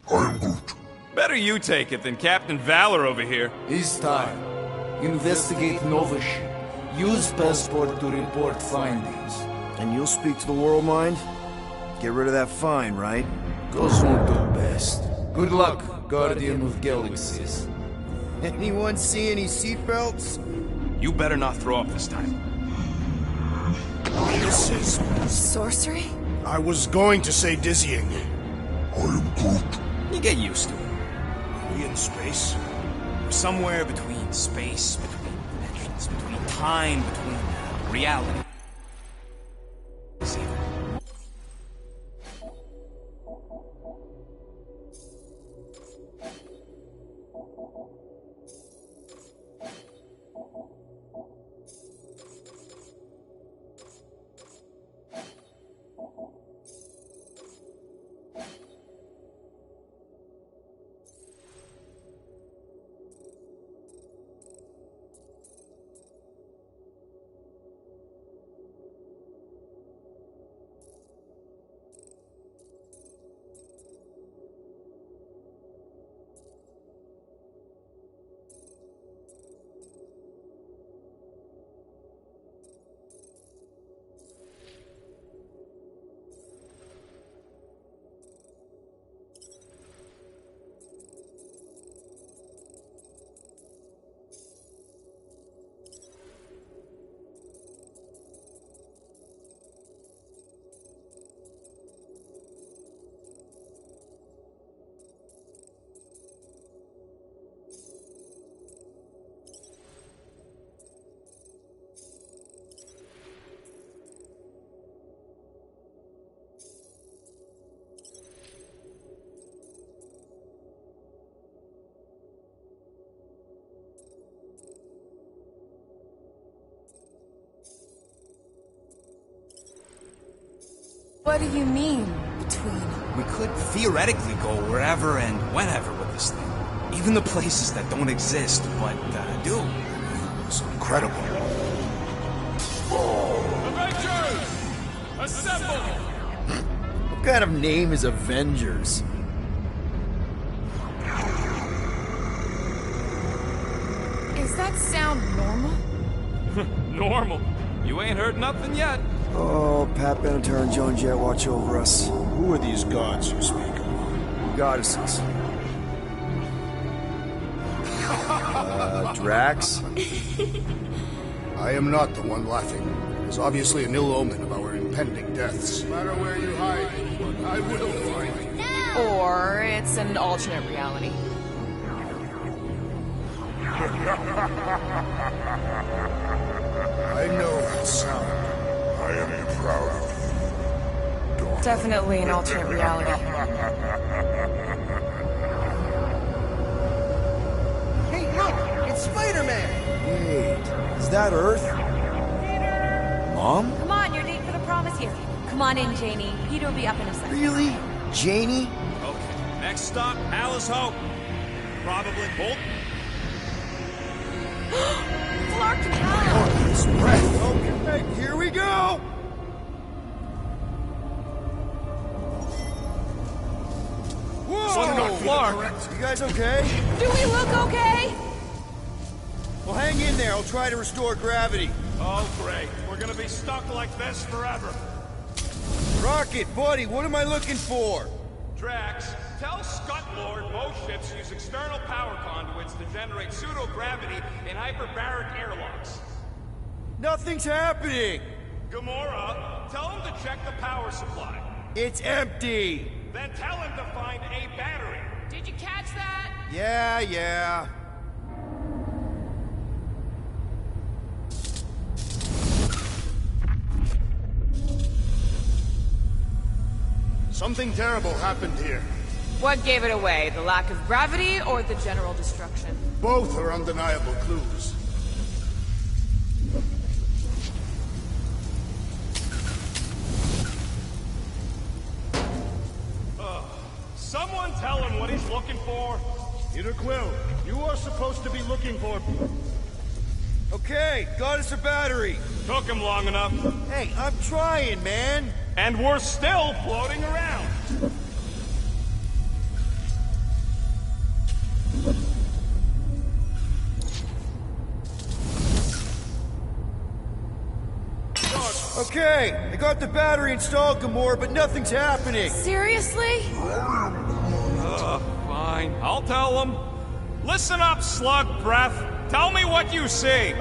I am Groot. Better you take it than Captain Valor over here. It's time. Investigate Nova ship. Use passport to report findings. And you'll speak to the World Mind? Get rid of that fine, right? Those won't do best. Good luck, Guardian of Galaxies. Anyone see any seatbelts? You better not throw up this time. This is... Sorcery? I was going to say dizzying. I am Groot. You get used to it. Are we in space? We're somewhere between space, between dimensions, between time, between reality. See? What do you mean, between? We could theoretically go wherever and whenever with this thing. Even the places that don't exist, but do. It's incredible. Avengers! Assemble! What kind of name is Avengers? Is that sound normal? Normal. You ain't heard nothing yet. Oh, Pat Benatar and Joan Jett watch over us. Who are these gods you speak of? Goddesses. Drax? I am not the one laughing. It is obviously an ill omen of our impending deaths. No matter where you hide, I will find you. Or it's an alternate reality. I know that sound. I am proud of you. Definitely an alternate reality. Hey, look! It's Spider-Man! Wait, is that Earth? Mom? Come on, your date for the prom is here. Come on in, Janie. Peter will be up in a second. Really? Janie? Okay, next stop, Alice Hope. Probably Bolt. Clark Kent! His breath. Okay, here we go! Whoa! Clark! You guys okay? Do we look okay? Well, hang in there. I'll try to restore gravity. Oh, great. We're gonna be stuck like this forever. Rocket, buddy, what am I looking for? Drax, tell Scutlord most ships use external power conduits to generate pseudo-gravity in hyperbaric airlocks. Nothing's happening! Gamora, tell him to check the power supply. It's empty! Then tell him to find a battery. Did you catch that? Yeah. Something terrible happened here. What gave it away? The lack of gravity or the general destruction? Both are undeniable clues. Someone tell him what he's looking for. Peter Quill, you are supposed to be looking for... Okay, got us a battery. Took him long enough. Hey, I'm trying, man. And we're still floating around. Okay, I got the battery installed, Gamora, but nothing's happening. Seriously? Fine. I'll tell them. Listen up, slug breath. Tell me what you see.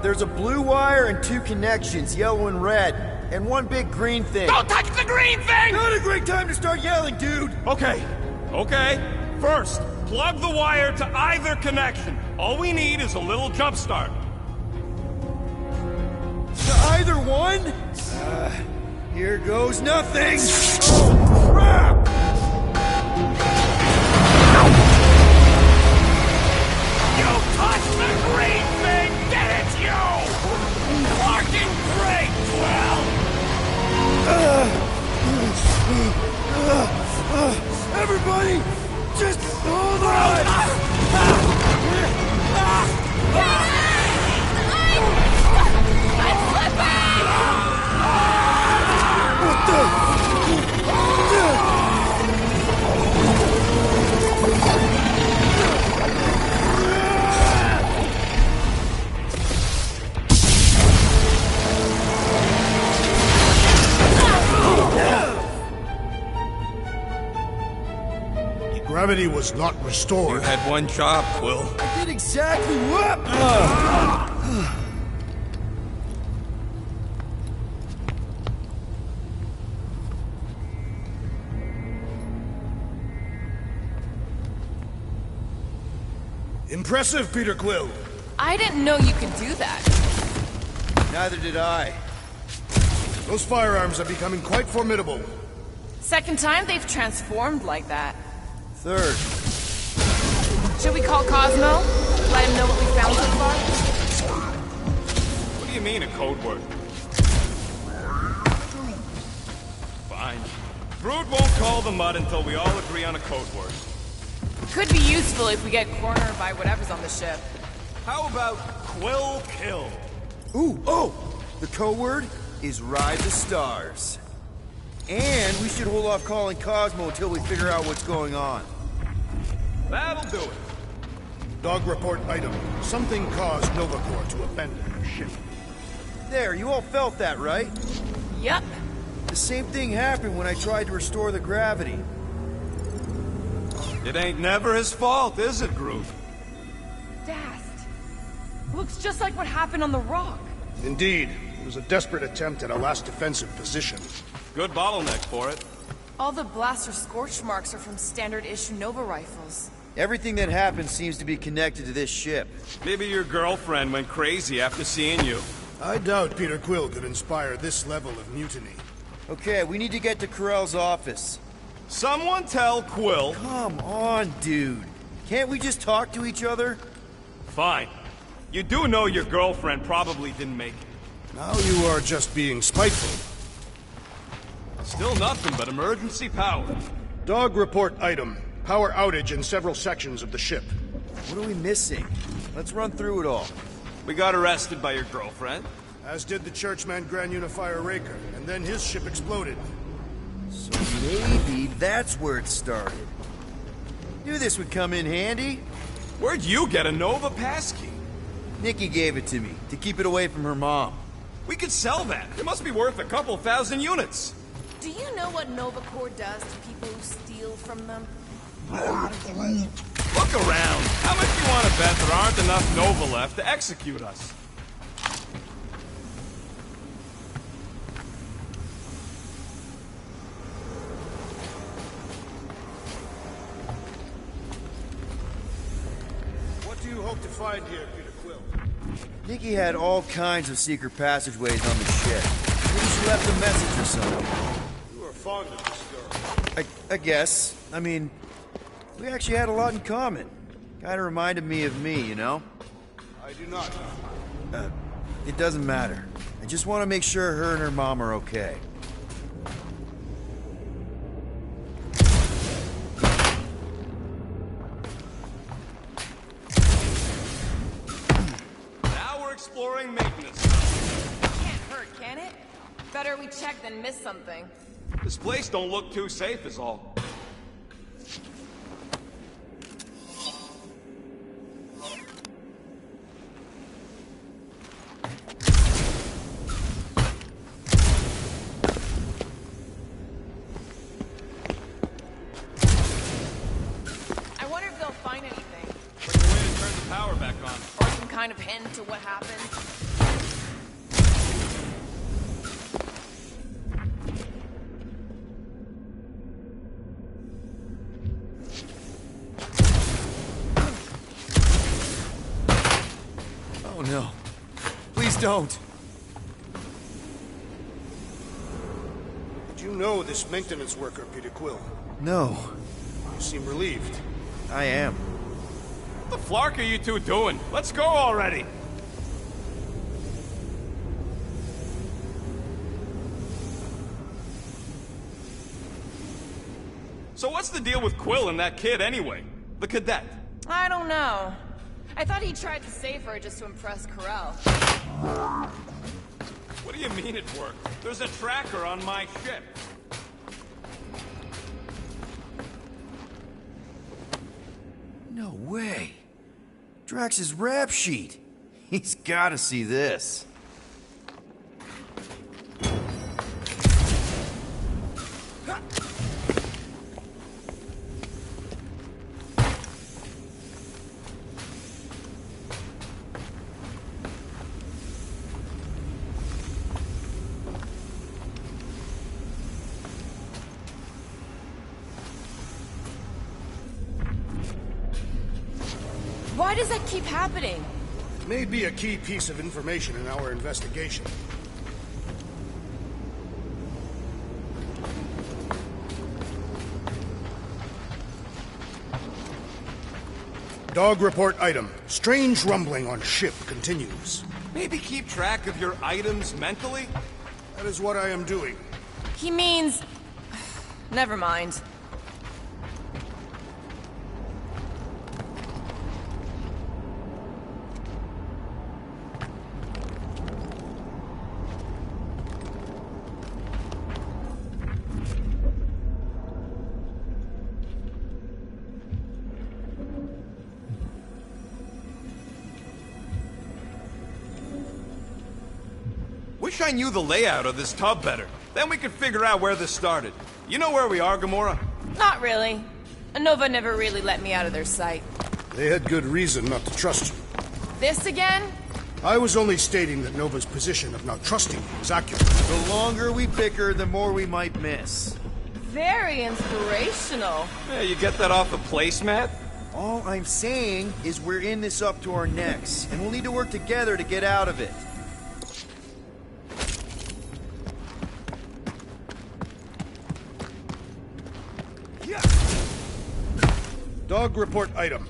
There's a blue wire and 2 connections, yellow and red, and 1 big green thing. Don't touch the green thing! Not a great time to start yelling, dude! Okay. First, plug the wire to either connection. All we need is a little jump start. To either one? Here goes nothing! Oh, crap! You touched the green thing! Get it, you! Fucking great, Quill! Everybody, just hold on! I'm slipping! What the? Gravity was not restored. You had one job, Quill. I did exactly what? Impressive, Peter Quill. I didn't know you could do that. Neither did I. Those firearms are becoming quite formidable. Second time they've transformed like that. Third. Should we call Cosmo? Let him know what we found so far? What do you mean, a code word? Fine. Brood won't call the mud until we all agree on a code word. Could be useful if we get cornered by whatever's on the ship. How about Quill Kill? Ooh, oh! The code word is Ride the Stars. And we should hold off calling Cosmo until we figure out what's going on. That'll do it. Dog report item. Something caused Nova Corps to abandon their ship. There, you all felt that, right? Yep. The same thing happened when I tried to restore the gravity. It ain't never his fault, is it, Groot? Dast. Looks just like what happened on the rock. Indeed, it was a desperate attempt at a last defensive position. Good bottleneck for it. All the blaster scorch marks are from standard-issue Nova rifles. Everything that happened seems to be connected to this ship. Maybe your girlfriend went crazy after seeing you. I doubt Peter Quill could inspire this level of mutiny. Okay, we need to get to Corell's office. Someone tell Quill. Come on, dude. Can't we just talk to each other? Fine. You do know your girlfriend probably didn't make it. Now you are just being spiteful. Still nothing but emergency power. Dog report item. Power outage in several sections of the ship. What are we missing? Let's run through it all. We got arrested by your girlfriend. As did the Churchman Grand Unifier Raker, and then his ship exploded. So maybe that's where it started. Knew this would come in handy. Where'd you get a Nova passkey? Nikki gave it to me, to keep it away from her mom. We could sell that. It must be worth a couple thousand units. Do you know what Nova Corps does to people who steal from them? Look around. How much do you want to bet there aren't enough Nova left to execute us? What do you hope to find here, Peter Quill? Nikki had all kinds of secret passageways on the ship. Maybe she left a message or something. You are fond of this girl. I guess. I mean, we actually had a lot in common. Kinda reminded me of me, you know? I do not. It doesn't matter. I just want to make sure her and her mom are okay. Now we're exploring maintenance. Can't hurt, can it? Better we check than miss something. This place don't look too safe is all. kind of hint to what happened? Oh no. Please don't. Did you know this maintenance worker, Peter Quill? No. You seem relieved. I am. What the flark are you two doing? Let's go already! So what's the deal with Quill and that kid anyway? The cadet? I don't know. I thought he tried to save her just to impress Corel. What do you mean it worked? There's a tracker on my ship. No way. Drax's rap sheet. He's gotta see this. Why does that keep happening? May be a key piece of information in our investigation. Dog report item. Strange rumbling on ship continues. Maybe keep track of your items mentally? That is what I am doing. He means... Never mind. Wish I knew the layout of this tub better. Then we could figure out where this started. You know where we are, Gamora? Not really. Nova never really let me out of their sight. They had good reason not to trust you. This again? I was only stating that Nova's position of not trusting you is accurate. The longer we bicker, the more we might miss. Very inspirational. Yeah, you get that off the placemat? All I'm saying is we're in this up to our necks, and we'll need to work together to get out of it. Dog report item.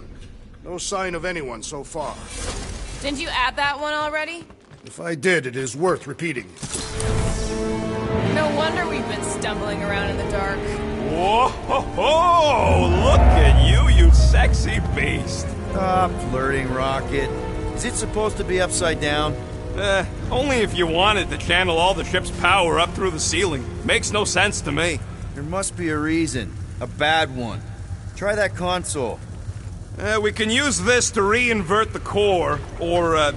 No sign of anyone so far. Didn't you add that one already? If I did, it is worth repeating. No wonder we've been stumbling around in the dark. Whoa! Ho, ho! Look at you, you sexy beast! Stop flirting, Rocket. Is it supposed to be upside down? Only if you wanted to channel all the ship's power up through the ceiling. Makes no sense to me. There must be a reason. A bad one. Try that console. We can use this to re-invert the core, or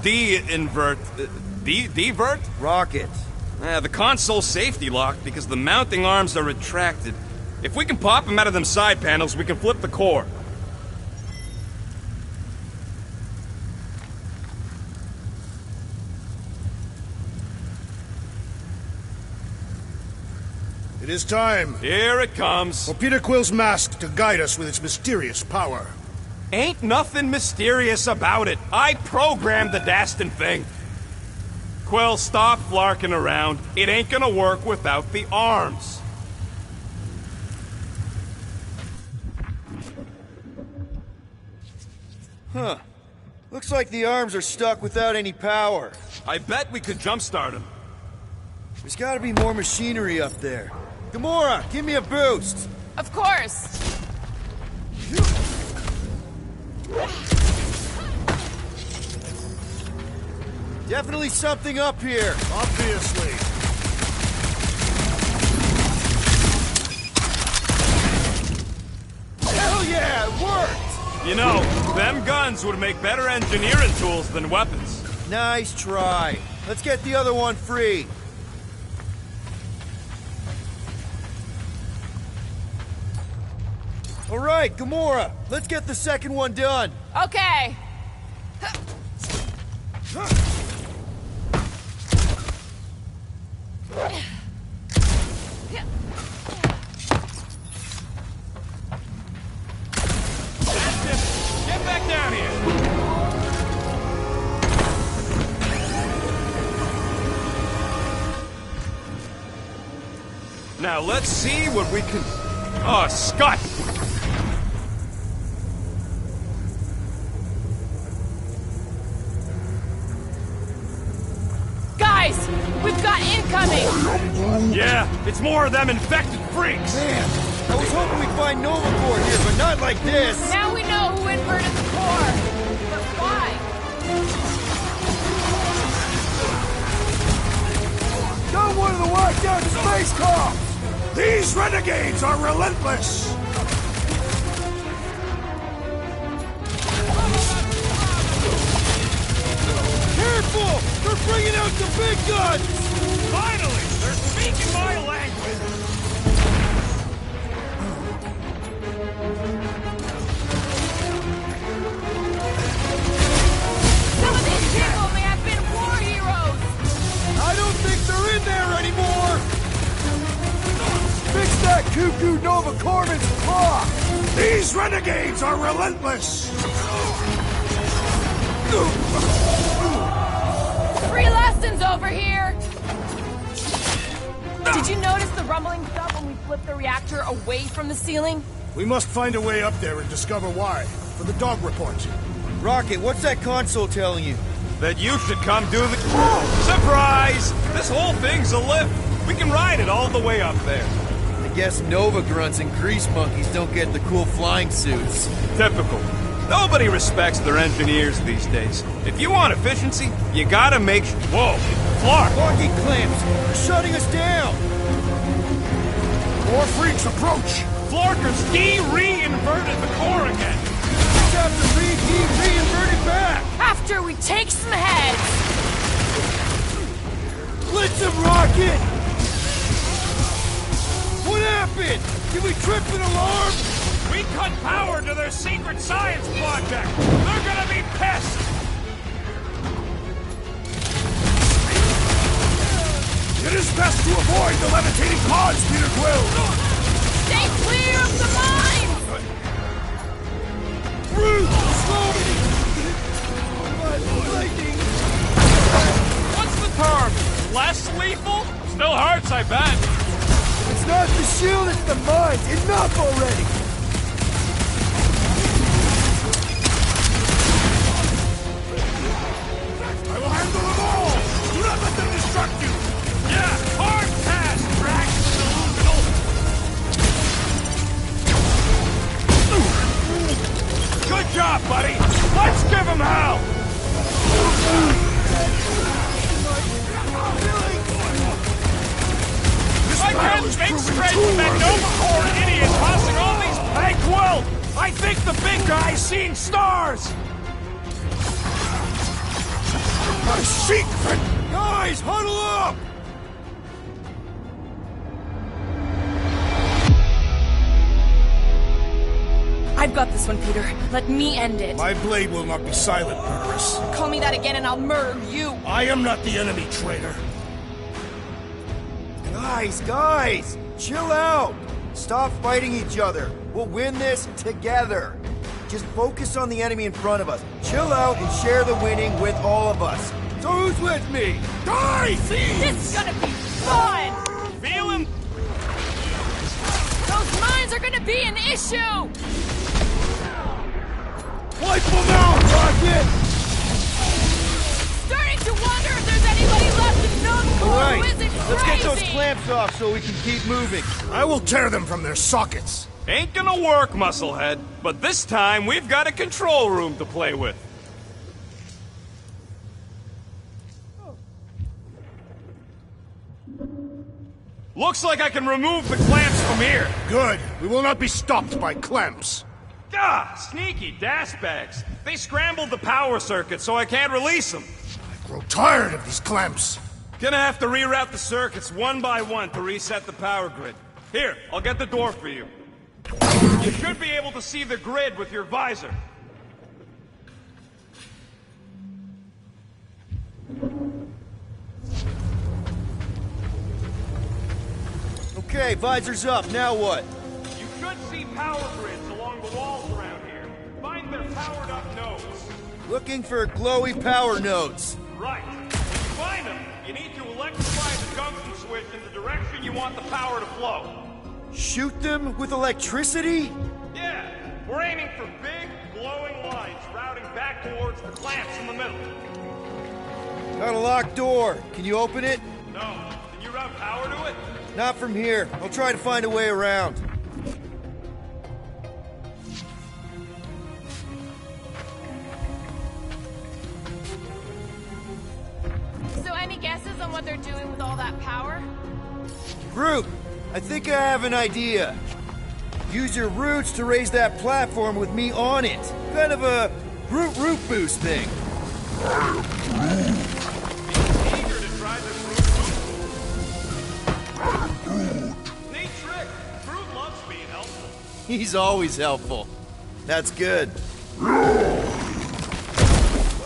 de-invert... Divert? Rocket. The console's safety locked because the mounting arms are retracted. If we can pop them out of them side panels, we can flip the core. It is time Here it comes. for Peter Quill's mask to guide us with its mysterious power. Ain't nothing mysterious about it. I programmed the dastin' thing. Quill, stop flarking around. It ain't gonna work without the arms. Huh. Looks like the arms are stuck without any power. I bet we could jumpstart them. There's gotta be more machinery up there. Gamora, give me a boost! Of course. Definitely something up here. Obviously. Hell yeah, it worked! You know, them guns would make better engineering tools than weapons. Nice try. Let's get the other one free. All right, Gamora, let's get the second one done. Okay. Get back down here! Now let's see what we can... Oh, Scott! Guys! We've got incoming! Yeah, it's more of them infected freaks! Man, I was hoping we'd find Nova Corps here, but not like this. Now we know who inverted the core! But why? Got one of the wiped out space cops! These renegades are relentless! Careful! They're bringing out the big guns! Finally! They're speaking my language! Some of these people may have been war heroes! I don't think they're in there anymore! Fix that cuckoo Nova Corpsman's claw! These renegades are relentless! Free lessons over here! Did you notice the rumbling stuff when we flipped the reactor away from the ceiling? We must find a way up there and discover why. For the dog report. Rocket, what's that console telling you? That you should come do the... Surprise! This whole thing's a lift! We can ride it all the way up there. I guess Nova grunts and grease monkeys don't get the cool flying suits. Typical. Nobody respects their engineers these days. If you want efficiency, you gotta make sure... Whoa! Clark! Locking clamps! They're shutting us down! More freaks approach! Florkers de-reinverted the core again! Chapter 3 reinverted back! After we take some heads! Blitz him, Rocket! What happened? Did we trip an alarm? We cut power to their secret science project! They're gonna be pissed! It is best to avoid the levitating pods, Peter Quill! Stay clear of the mines! Slow me! Lightning! What's the term? Less lethal? Still hurts, I bet. It's not the shield, it's the mines! Enough already! I will handle them all! Do not let them distract you! Yeah, hard pass, Drax, delusional! Good job, buddy! Let's give him hell! I can't think straight with that Nova Corps idiot tossing all these... Hey, Quill! I think the big guy's seen stars! My secret! Guys, huddle up! I've got this one, Peter. Let me end it. My blade will not be silent, murderess. Call me that again and I'll murder you. I am not the enemy, traitor. Guys, chill out! Stop fighting each other. We'll win this together. Just focus on the enemy in front of us. Chill out and share the winning with all of us. So who's with me? Die, thieves! This is gonna be fun! Feeling... Those mines are gonna be an issue! Wipe them out, Rocket! Starting to wonder if there's anybody left in Nova Corps All right, who isn't let's get those crazy. clamps off so we can keep moving. I will tear them from their sockets. Ain't gonna work, Musclehead. But this time, we've got a control room to play with. Looks like I can remove the clamps from here. Good. We will not be stopped by clamps. Ah, sneaky dash bags. They scrambled the power circuit, so I can't release them. I grow tired of these clamps. Gonna have to reroute the circuits one by one to reset the power grid. Here, I'll get the door for you. You should be able to see the grid with your visor. Okay, visor's up. Now what? You should see power grids along the walls around here. Find their powered up nodes. Looking for glowy power nodes. Right. When you find them, you need to electrify the junction switch in the direction you want the power to flow. Shoot them with electricity? Yeah, we're aiming for big, glowing lines routing back towards the clamps in the middle. Got a locked door. Can you open it? No. Can you route power to it? Not from here. I'll try to find a way around. So any guesses on what they're doing with all that power? Groot, I think I have an idea. Use your roots to raise that platform with me on it. Kind of a Groot root boost thing. Eager to try this route. Neat trick. Groot loves being helpful. He's always helpful. That's good. What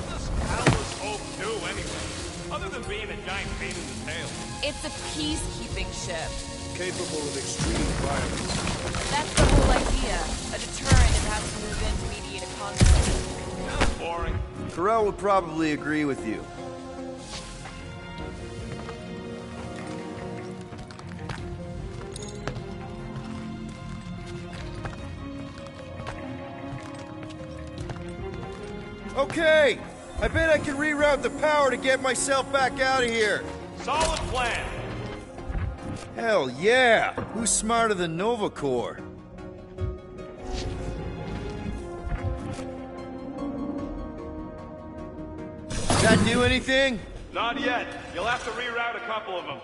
does Callous Hope do anyway? Other than being a giant pain in the tail. It's a peacekeeping ship. Capable of extreme violence. That's the whole idea. A deterrent if it has to move in to mediate a conflict. Sounds boring. Corell would probably agree with you. Okay! I bet I can reroute the power to get myself back out of here. Solid plan. Hell yeah! Who's smarter than Nova Corps? Did that do anything? Not yet. You'll have to reroute a couple of them.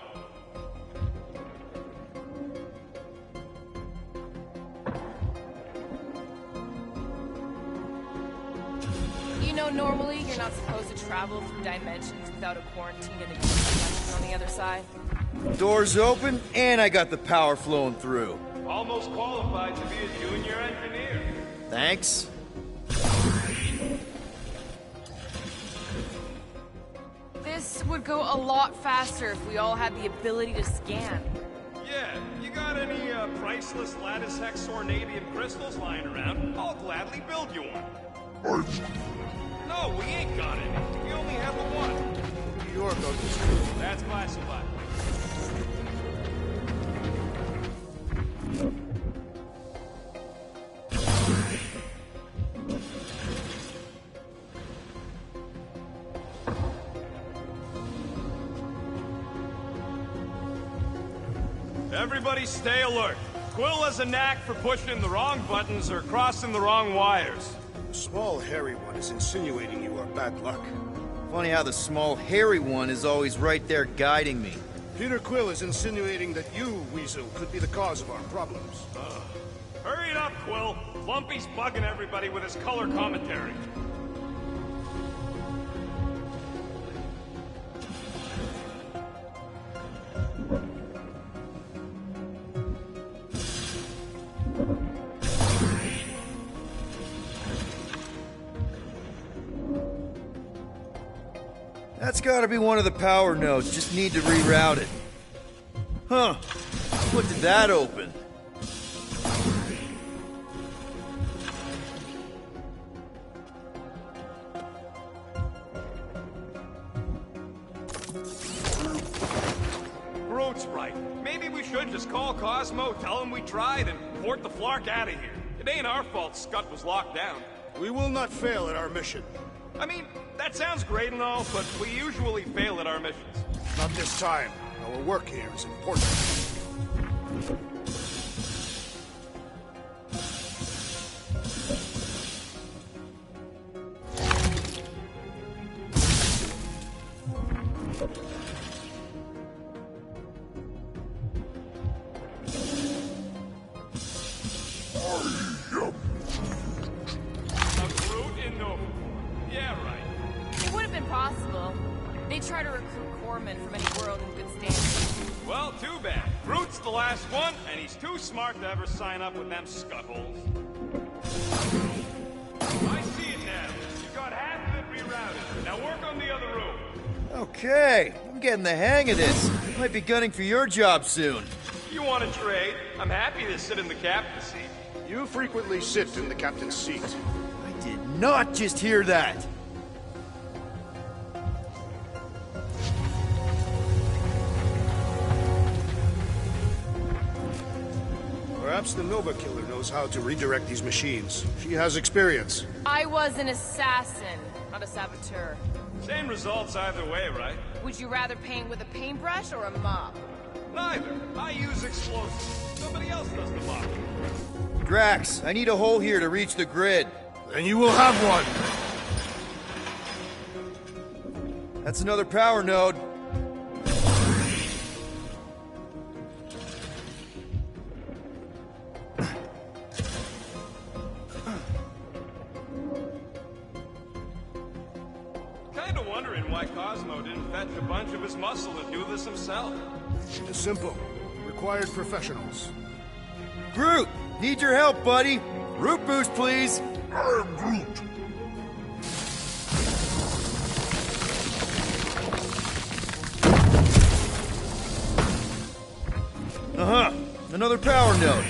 You know, normally you're not supposed to travel through dimensions without a quarantine and a dimension on the other side. Doors open, and I got the power flowing through. Almost qualified to be a junior engineer. Thanks. This would go a lot faster if we all had the ability to scan. Yeah, you got any priceless lattice hex ornadium crystals lying around? I'll gladly build you one. No, we ain't got any. We only have the one. New York on this. That's classified. Everybody stay alert. Quill has a knack for pushing the wrong buttons or crossing the wrong wires. The small, hairy one is insinuating you are bad luck. Funny how the small, hairy one is always right there guiding me. Peter Quill is insinuating that you, Weasel, could be the cause of our problems. Hurry it up, Quill. Lumpy's bugging everybody with his color commentary. That's gotta be one of the power nodes, just need to reroute it. Huh. What did that open? Groot's right. Maybe we should just call Cosmo, tell him we tried, and port the Flark out of here. It ain't our fault Scott was locked down. We will not fail at our mission. I mean, that sounds great and all, but we usually fail at our missions. Not this time. Our work here is important. A Groot in Nova. Yeah, right. It would have been possible. They try to recruit corpsmen from any world in good standing. Well, too bad. Groot's the last one, and he's too smart to ever sign up with them scuttholes. I see it now. You got half of it rerouted. Now work on the other room. Okay, I'm getting the hang of this. Might be gunning for your job soon. You want to trade? I'm happy to sit in the captain's seat. You frequently sit in the captain's seat. I did not just hear that! Perhaps the Nova Killer knows how to redirect these machines. She has experience. I was an assassin, not a saboteur. Same results either way, right? Would you rather paint with a paintbrush or a mop? Neither. I use explosives. Somebody else does the mop. Drax, I need a hole here to reach the grid. Then you will have one. That's another power node. Kinda wondering why Cosmo didn't fetch a bunch of his muscle and do this himself. It is simple. Required professionals. Groot, need your help, buddy. Root boost, please. I am Groot. Uh-huh. Another power node.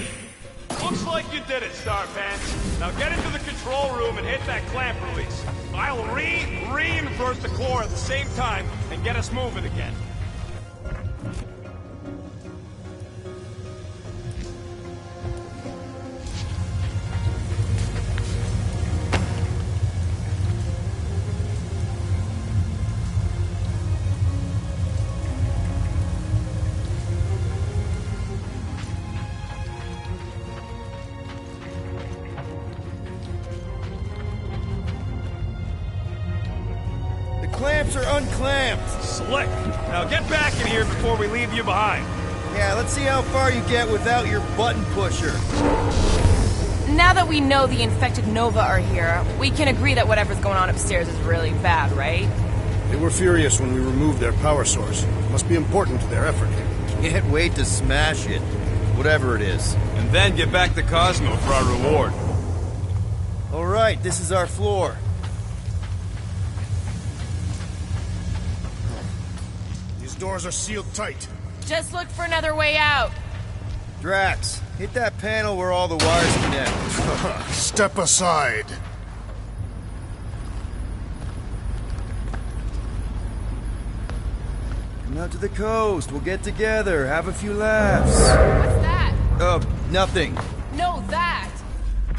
Looks like you did it, Starpants. Now get into the control room and hit that clamp release. I'll reinvert the core at the same time and get us moving again. Clamps are unclamped. Slick. Now get back in here before we leave you behind. Yeah, let's see how far you get without your button pusher. Now that we know the infected Nova are here, we can agree that whatever's going on upstairs is really bad, right? They were furious when we removed their power source. It must be important to their effort. Can't wait to smash it. Whatever it is. And then get back to Cosmo for our reward. All right, this is our floor. Doors are sealed tight. Just look for another way out. Drax, hit that panel where all the wires connect. Step aside. Come out to the coast. We'll get together. Have a few laughs. What's that? Nothing. No, that!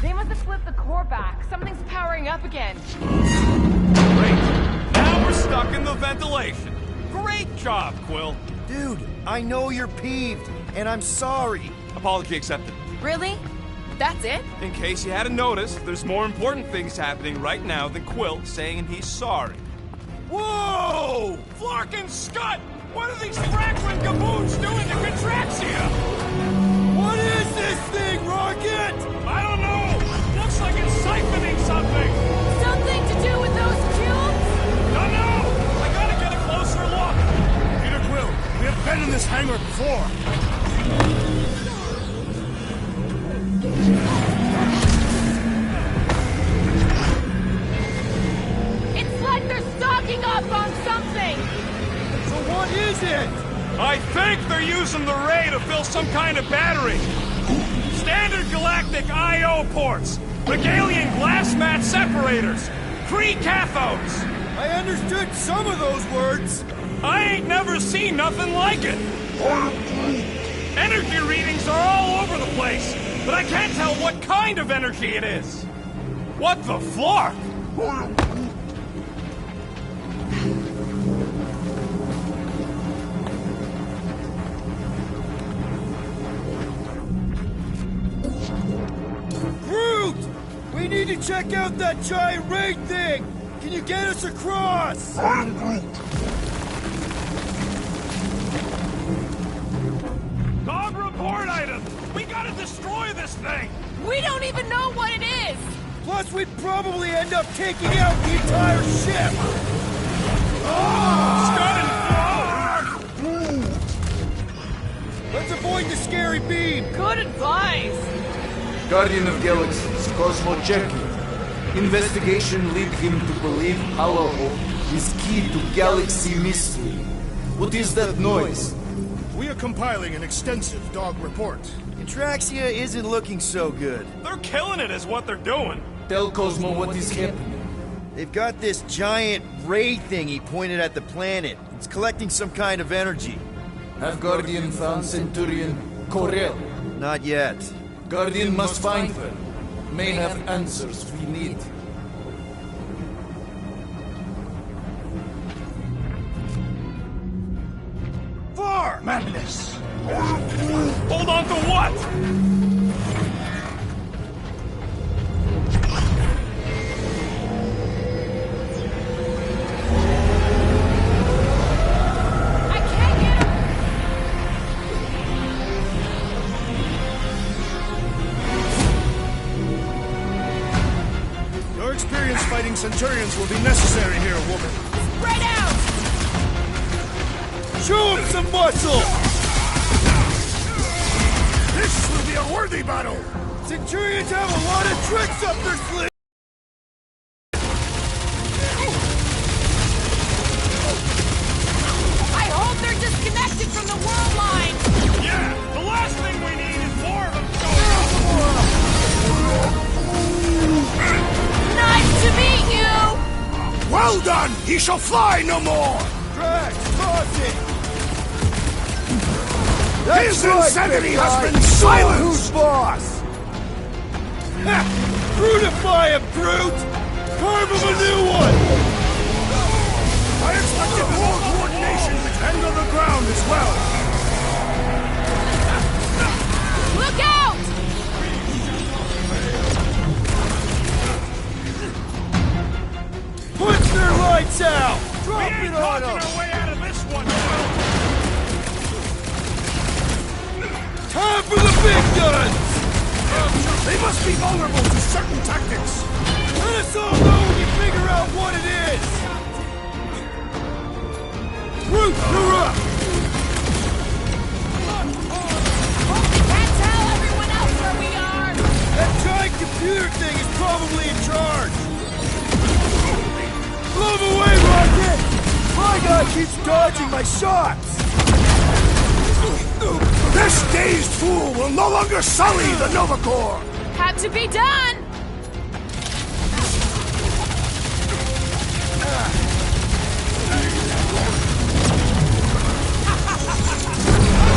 They must have flipped the core back. Something's powering up again. Great. Now we're stuck in the ventilation. Great job, Quill. Dude, I know you're peeved, and I'm sorry. Apology accepted. Really? That's it? In case you hadn't noticed, there's more important things happening right now than Quill saying he's sorry. Whoa! Flark and Scud! What are these Frackman gaboons doing to Contraxia? What is this thing, Rocket? I don't know! Looks like it's siphoning something! Something to do with those cubes? Don't know! I gotta get a closer look! Peter Quill, we have been in this hangar before. It's like they're stocking up on something! So what is it? I think they're using the ray to fill some kind of battery. Standard galactic I.O. ports. Regalian glass mat separators. Kree cathodes. I understood some of those words. I ain't never seen nothing like it. Energy readings are all over the place, but I can't tell what kind of energy it is. What the flark? Groot! We need to check out that giant ray thing! Can you get us across? I am Groot. Dog report item! We gotta destroy this thing! We don't even know what it is! Plus, we'd probably end up taking out the entire ship! Scud and Let's avoid the scary beam! Good advice! Guardian of Galaxies, Cosmo Checky. Investigation lead him to believe Halo is key to galaxy mystery. What is that noise? We are compiling an extensive dog report. Contraxia isn't looking so good. They're killing it is what they're doing. Tell Cosmo what is happening. They've got this giant ray thingy pointed at the planet. It's collecting some kind of energy. Have Guardian found Centurion Corel? Not yet. Guardian must find her. May have answers we need. Far madness! Hold on to what? I can't get him! Your experience fighting Centurions will be necessary here, woman. Spread out! Show him some muscle! This will be a worthy battle! Centurions have a lot of tricks up their sleeve! I hope they're disconnected from the world line! Yeah, the last thing we need is more of them Nice to meet you! Well done! He shall fly no more! Drax, toss it! His insanity has been Who's silenced! boss? Ha! Brutify him, brute! Carve him a new one! I expected more coordination and on the ground as well! Look out! Punch their lights out! Drop We ain't it on talking them! our way out of this one. Time for the big guns! They must be vulnerable to certain tactics! Let us all know when you figure out what it is! Root, you're up! Can't tell everyone else where we are! That giant computer thing is probably in charge! Blow him away, Rocket! My guy keeps dodging my shots! This dazed fool will no longer sully the Nova Corps! Had to be done! I'm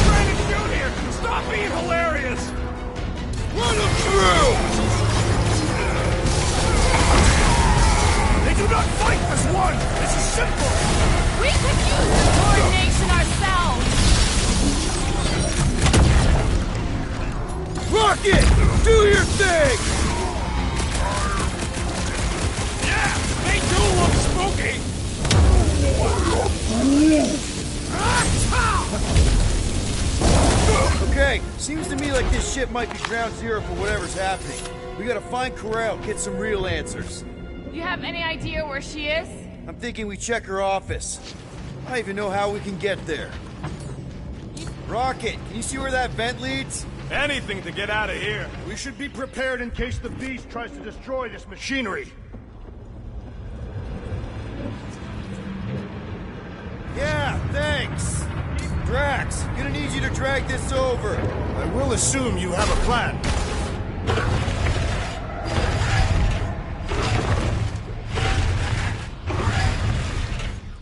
trying to shoot here. Stop being hilarious. Run him through! They do not fight as one! This is simple! We could use the coordination ourselves! Rocket! Do your thing! Yeah, they do look spooky. Okay, seems to me like this ship might be ground zero for whatever's happening. We gotta find Corel, get some real answers. You have any idea where she is? I'm thinking we check her office. I don't even know how we can get there. Rocket, can you see where that vent leads? Anything to get out of here. We should be prepared in case the beast tries to destroy this machinery. Yeah, thanks. Drax, gonna need you to drag this over. I will assume you have a plan.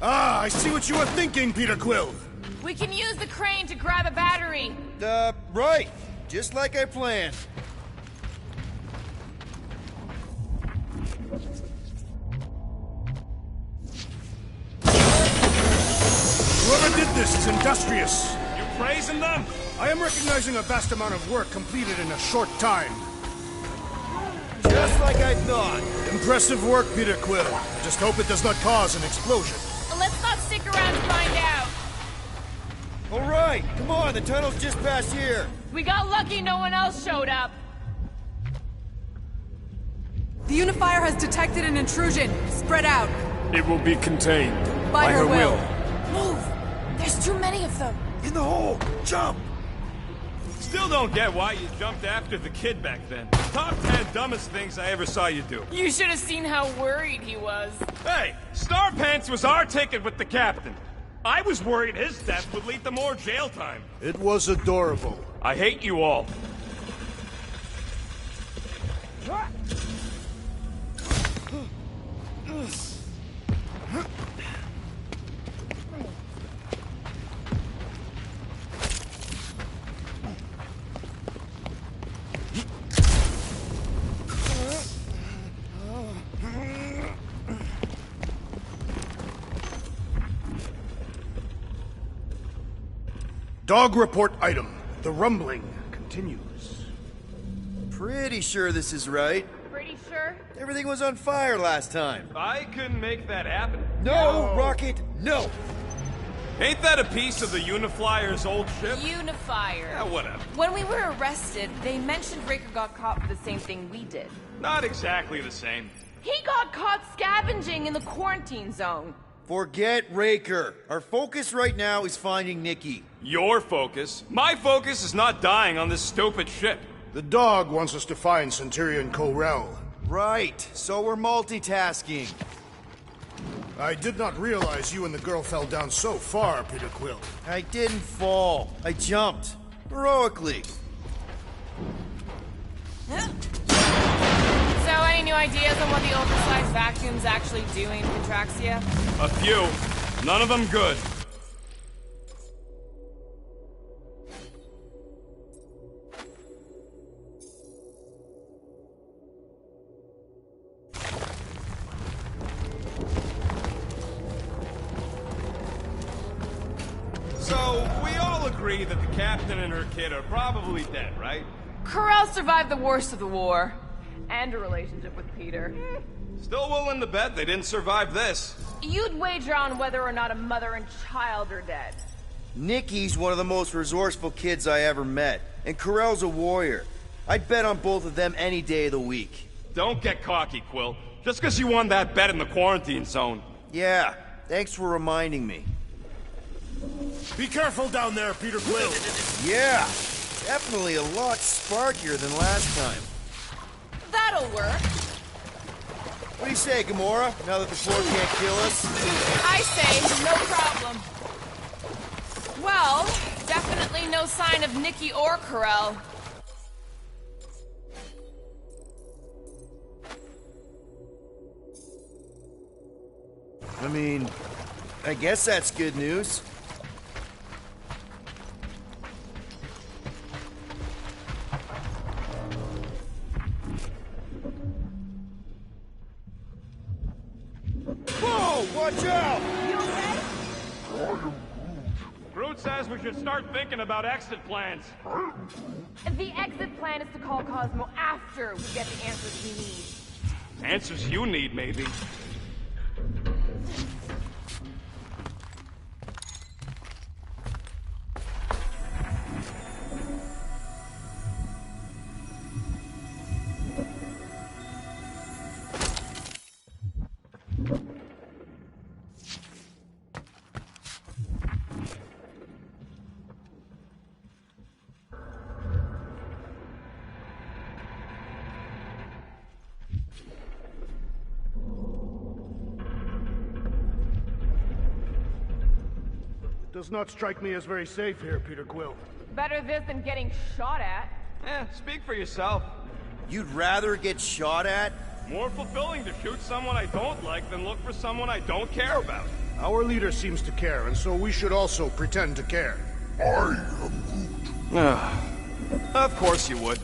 Ah, I see what you are thinking, Peter Quill. We can use the crane to grab a battery. Right. Just like I planned. Whoever did this is industrious. You praising them? I am recognizing a vast amount of work completed in a short time. Just like I thought. Impressive work, Peter Quill. I just hope it does not cause an explosion. Let's not stick around to find out. All right, come on, the tunnel's just past here. We got lucky no one else showed up. The Unifier has detected an intrusion. Spread out. It will be contained. By her will. Move! There's too many of them. In the hole! Jump! Still don't get why you jumped after the kid back then. Top 10 dumbest things I ever saw you do. You should have seen how worried he was. Hey, Star Pants was our ticket with the captain. I was worried his death would lead to more jail time. It was adorable. I hate you all. Dog report item. The rumbling continues. Pretty sure this is right. Pretty sure? Everything was on fire last time. I couldn't make that happen. No, Rocket, no! Ain't that a piece of the Uniflyer's old ship? Unifier. Yeah, whatever. When we were arrested, they mentioned Raker got caught for the same thing we did. Not exactly the same. He got caught scavenging in the quarantine zone. Forget Raker. Our focus right now is finding Nikki. Your focus. My focus is not dying on this stupid ship. The dog wants us to find Centurion Corell. Right, so we're multitasking. I did not realize you and the girl fell down so far, Peter Quill. I didn't fall. I jumped. Heroically. So, any new ideas on what the oversized vacuum's actually doing to Contraxia? A few. None of them good. So, we all agree that the captain and her kid are probably dead, right? Corell survived the worst of the war. And a relationship with Peter. Still willing to bet they didn't survive this. You'd wager on whether or not a mother and child are dead. Nikki's one of the most resourceful kids I ever met, and Corell's a warrior. I'd bet on both of them any day of the week. Don't get cocky, Quill. Just because you won that bet in the quarantine zone. Yeah, thanks for reminding me. Be careful down there, Peter Quill. Yeah, definitely a lot sparkier than last time. That'll work. What do you say, Gamora, now that the floor can't kill us? I say, no problem. Well, definitely no sign of Nikki or Corell. I mean, I guess that's good news. Whoa! Watch out! Groot says we should start thinking about exit plans. The exit plan is to call Cosmo after we get the answers we need. Answers you need, maybe. Does not strike me as very safe here, Peter Quill. Better this than getting shot at. Speak for yourself. You'd rather get shot at? More fulfilling to shoot someone I don't like than look for someone I don't care about. Our leader seems to care, and so we should also pretend to care. I am Groot. Of course you would.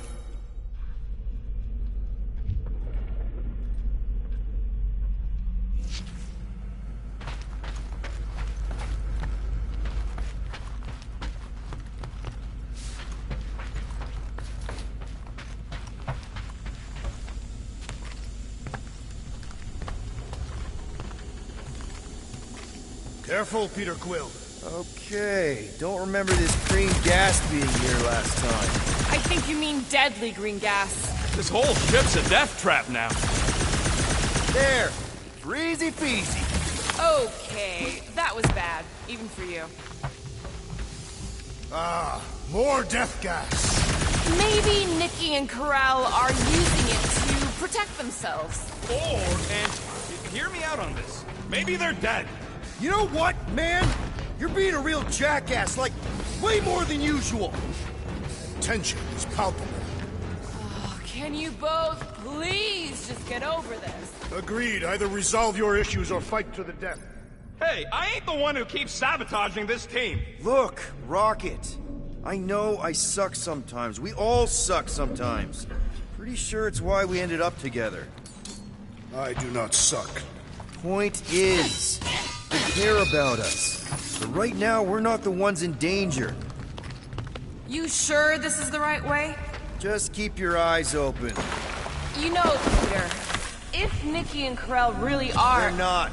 Careful, Peter Quill. Okay, don't remember this green gas being here last time. I think you mean deadly green gas. This whole ship's a death trap now. There! Easy peasy. Okay, that was bad, even for you. Ah, more death gas. Maybe Nikki and Corell are using it to protect themselves. And hear me out on this. Maybe they're dead. You know what, man? You're being a real jackass, like, way more than usual. Tension is palpable. Oh, can you both please just get over this? Agreed. Either resolve your issues or fight to the death. Hey, I ain't the one who keeps sabotaging this team. Look, Rocket. I know I suck sometimes. We all suck sometimes. Pretty sure it's why we ended up together. I do not suck. Point is, they care about us. But right now, we're not the ones in danger. You sure this is the right way? Just keep your eyes open. You know, Peter, if Nikki and Corell really are... They're not.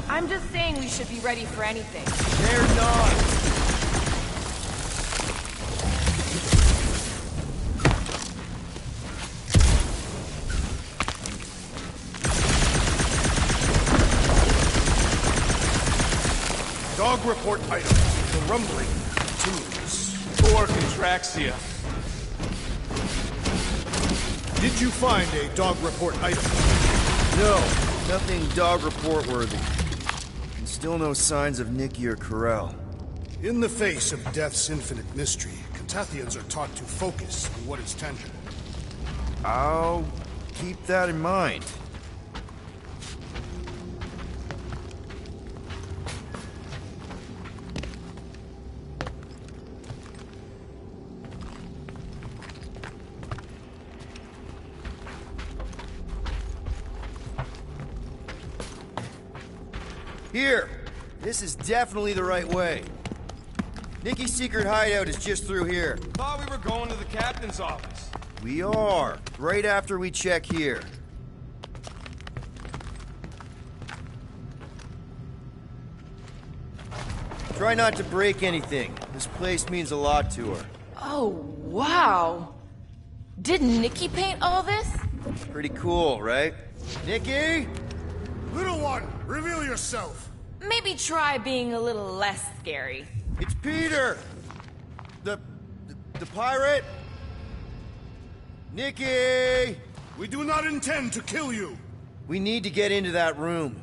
I'm just saying we should be ready for anything. They're not. Dog report item. The rumbling continues. Or Contraxia. Did you find a dog report item? No, nothing dog report worthy. And still no signs of Nikki or Corell. In the face of death's infinite mystery, Catathians are taught to focus on what is tangible. I'll keep that in mind. Here! This is definitely the right way. Nikki's secret hideout is just through here. Thought we were going to the captain's office. We are. Right after we check here. Try not to break anything. This place means a lot to her. Oh, wow. Did Nikki paint all this? Pretty cool, right? Nikki? Little one, reveal yourself. Maybe try being a little less scary. It's Peter! The pirate? Nikki! We do not intend to kill you. We need to get into that room.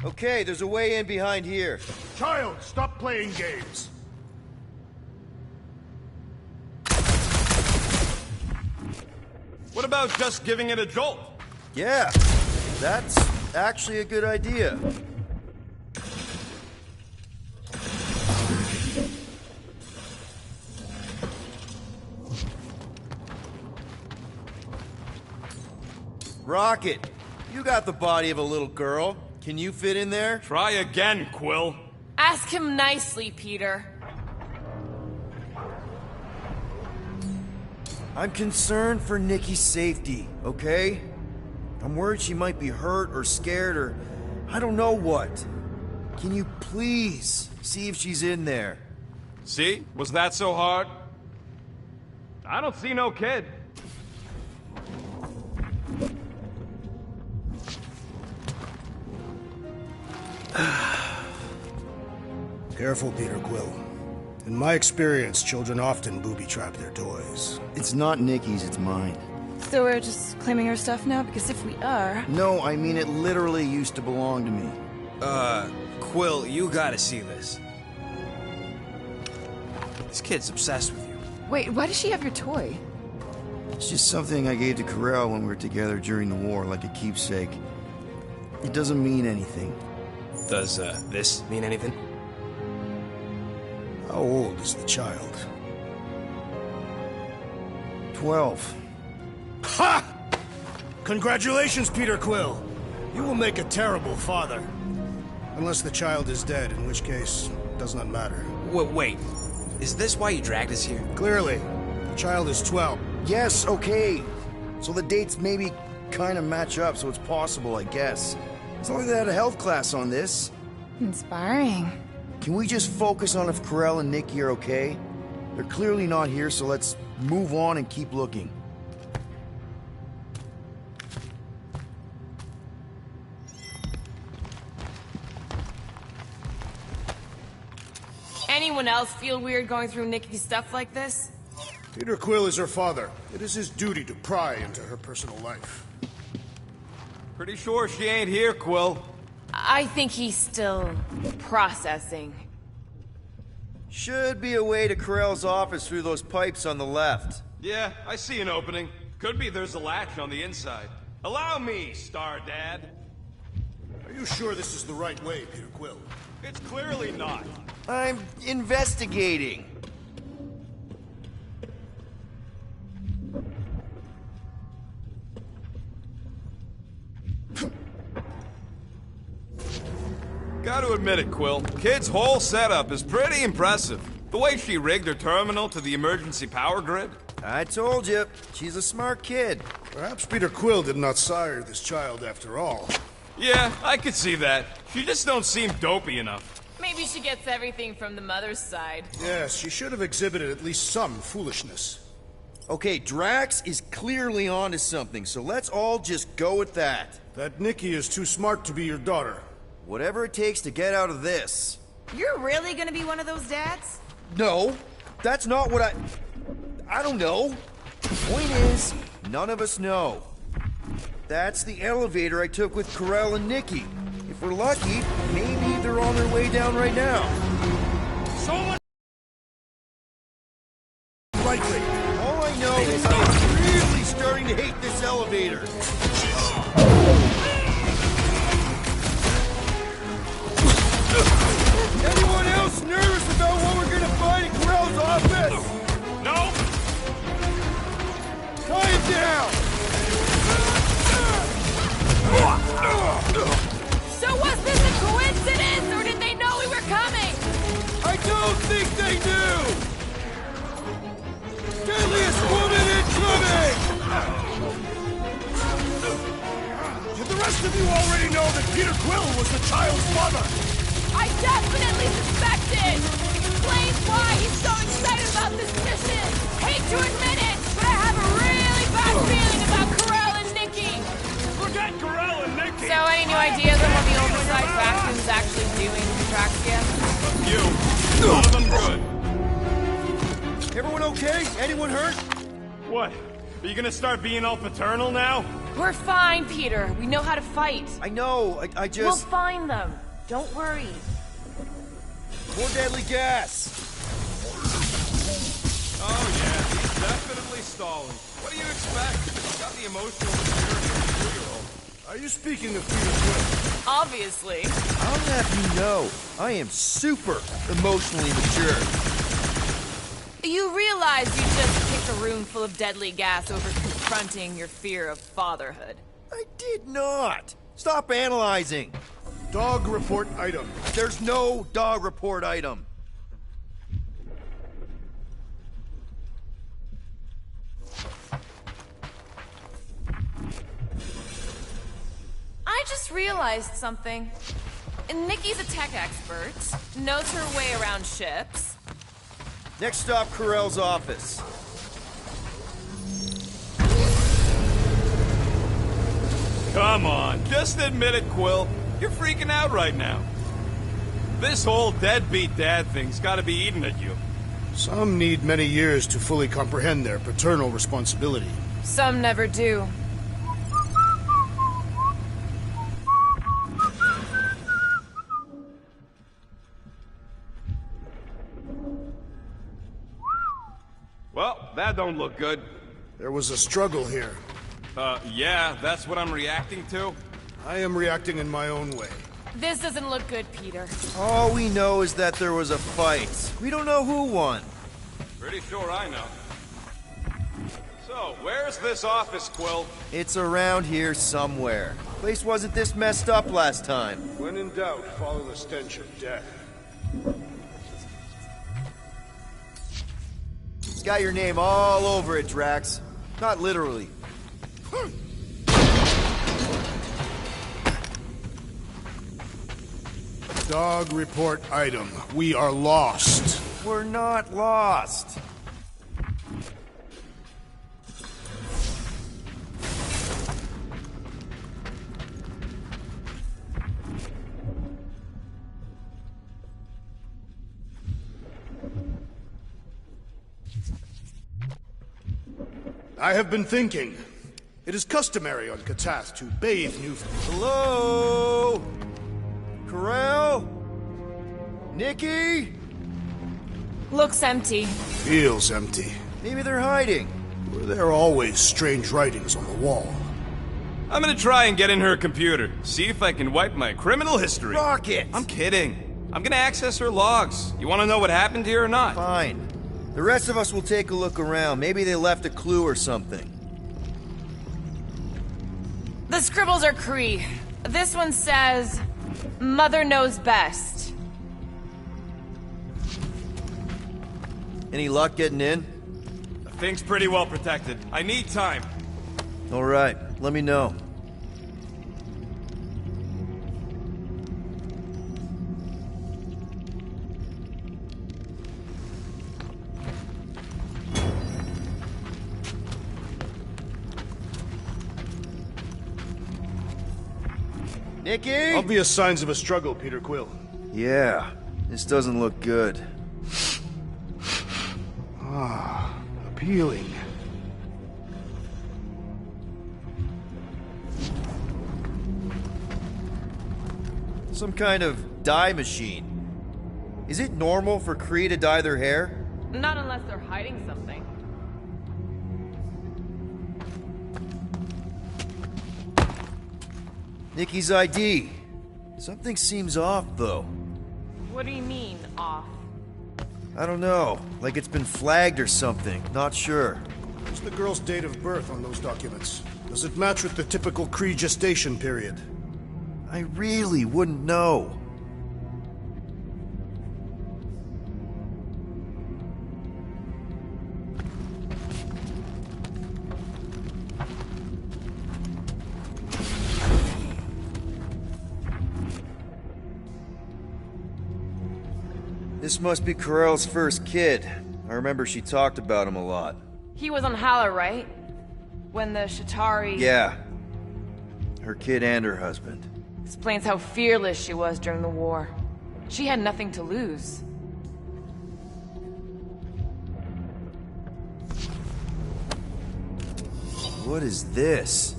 Okay, there's a way in behind here. Child, stop playing games. What about just giving it a jolt? Yeah, that's actually a good idea. Rocket, you got the body of a little girl. Can you fit in there? Try again, Quill. Ask him nicely, Peter. I'm concerned for Nikki's safety, okay? I'm worried she might be hurt or scared or I don't know what. Can you please see if she's in there? See? Was that so hard? I don't see no kid. Careful, Peter Quill. In my experience, children often booby-trap their toys. It's not Nikki's, it's mine. So we're just claiming her stuff now? Because if we are... No, I mean it literally used to belong to me. Quill, you gotta see this. This kid's obsessed with you. Wait, why does she have your toy? It's just something I gave to Corell when we were together during the war, like a keepsake. It doesn't mean anything. Does, this mean anything? How old is the child? 12. Ha! Congratulations, Peter Quill. You will make a terrible father. Unless the child is dead, in which case, it does not matter. Wait. Is this why you dragged us here? Clearly, the child is 12. Yes, okay. So the dates maybe kind of match up, so it's possible, I guess. As long as they had a health class on this. Inspiring. Can we just focus on if Corell and Nikki are okay? They're clearly not here, so let's move on and keep looking. Anyone else feel weird going through Nikki's stuff like this? Peter Quill is her father. It is his duty to pry into her personal life. Pretty sure she ain't here, Quill. I think he's still processing. Should be a way to Corell's office through those pipes on the left. Yeah, I see an opening. Could be there's a latch on the inside. Allow me, Star Dad. Are you sure this is the right way, Peter Quill? It's clearly not. I'm investigating. Gotta admit it, Quill. Kid's whole setup is pretty impressive. The way she rigged her terminal to the emergency power grid. I told you, she's a smart kid. Perhaps Peter Quill did not sire this child after all. Yeah, I could see that. She just don't seem dopey enough. Maybe she gets everything from the mother's side. Yes, she should have exhibited at least some foolishness. Okay, Drax is clearly onto something, so let's all just go with that. That Nikki is too smart to be your daughter. Whatever it takes to get out of this. You're really gonna be one of those dads? No, that's not what I don't know. Point is, none of us know. That's the elevator I took with Corell and Nikki. If we're lucky, maybe they're on their way down right now. So much Likely. All I know is I'm really starting to hate this elevator. Anyone else nervous about what we're gonna find in Corell's office? No! Quiet down! So was this a coincidence, or did they know we were coming? I don't think they knew! Deadliest woman incoming! Did the rest of you already know that Peter Quill was the child's father? I definitely suspected! Explains why he's so excited about this mission! Hate to admit it, but I have a really bad feeling about Corell and Nikki! Forget Corell and Nikki! So, any new ideas on what the oversized vacuum's actually doing to Traxia? You. None of them good. Everyone okay? Anyone hurt? What? Are you gonna start being all paternal now? We're fine, Peter. We know how to fight. I know, I We'll just... find them. Don't worry. More deadly gas! Oh yeah, he's definitely stalling. What do you expect? He's got the emotional maturity of a 2-year-old. Are you speaking of Peter Quill? Obviously. I'll have you know, I am super emotionally mature. You realize you just picked a room full of deadly gas over confronting your fear of fatherhood. I did not! Stop analyzing! Dog report item. There's no dog report item. I just realized something. Nikki's a tech expert, knows her way around ships. Next stop, Corell's office. Come on, just admit it, Quill. You're freaking out right now. This whole deadbeat dad thing's gotta be eating at you. Some need many years to fully comprehend their paternal responsibility. Some never do. Well, that don't look good. There was a struggle here. Yeah, that's what I'm reacting to? I am reacting in my own way. This doesn't look good, Peter. All we know is that there was a fight. We don't know who won. Pretty sure I know. So, where's this office, Quill? It's around here somewhere. Place wasn't this messed up last time. When in doubt, follow the stench of death. It's got your name all over it, Drax. Not literally. Dog report item. We are lost. We're not lost. I have been thinking. It is customary on Katath to bathe new... Hello? Corral? Nikki? Looks empty. Feels empty. Maybe they're hiding. There are always strange writings on the wall. I'm gonna try and get in her computer. See if I can wipe my criminal history. Rocket! I'm kidding. I'm gonna access her logs. You wanna know what happened here or not? Fine. The rest of us will take a look around. Maybe they left a clue or something. The scribbles are Cree. This one says, Mother knows best. Any luck getting in? The thing's pretty well protected. I need time. All right, let me know. Nikki? Obvious signs of a struggle, Peter Quill. Yeah, this doesn't look good. Appealing. Some kind of dye machine. Is it normal for Kree to dye their hair? Not unless they're hiding something. Nikki's ID. Something seems off, though. What do you mean, off? I don't know. Like it's been flagged or something. Not sure. What's the girl's date of birth on those documents? Does it match with the typical Kree gestation period? I really wouldn't know. This must be Corell's first kid. I remember she talked about him a lot. He was on Hala, right? When the Shatari... Yeah. Her kid and her husband. Explains how fearless she was during the war. She had nothing to lose. What is this?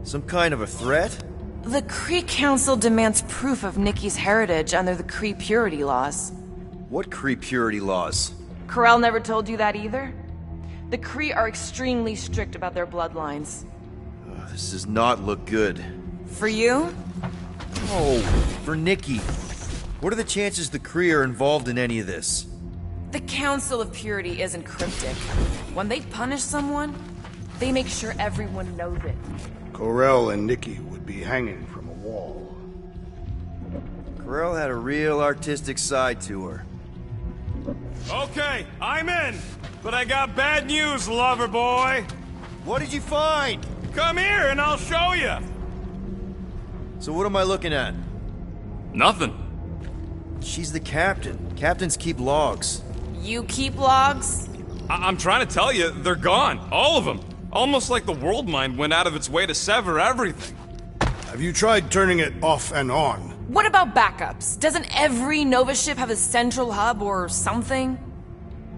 Some kind of a threat? The Kree Council demands proof of Nikki's heritage under the Kree purity laws. What Kree purity laws? Corell never told you that either? The Kree are extremely strict about their bloodlines. This does not look good. For you? Oh, for Nikki. What are the chances the Kree are involved in any of this? The Council of Purity isn't cryptic. When they punish someone, they make sure everyone knows it. Corell and Nikki would be hanging from a wall. Corell had a real artistic side to her. Okay, I'm in. But I got bad news, lover boy. What did you find? Come here and I'll show you. So what am I looking at? Nothing. She's the captain. Captains keep logs. You keep logs? I'm trying to tell you, they're gone. All of them. Almost like the world mind went out of its way to sever everything. Have you tried turning it off and on? What about backups? Doesn't every Nova ship have a central hub or something?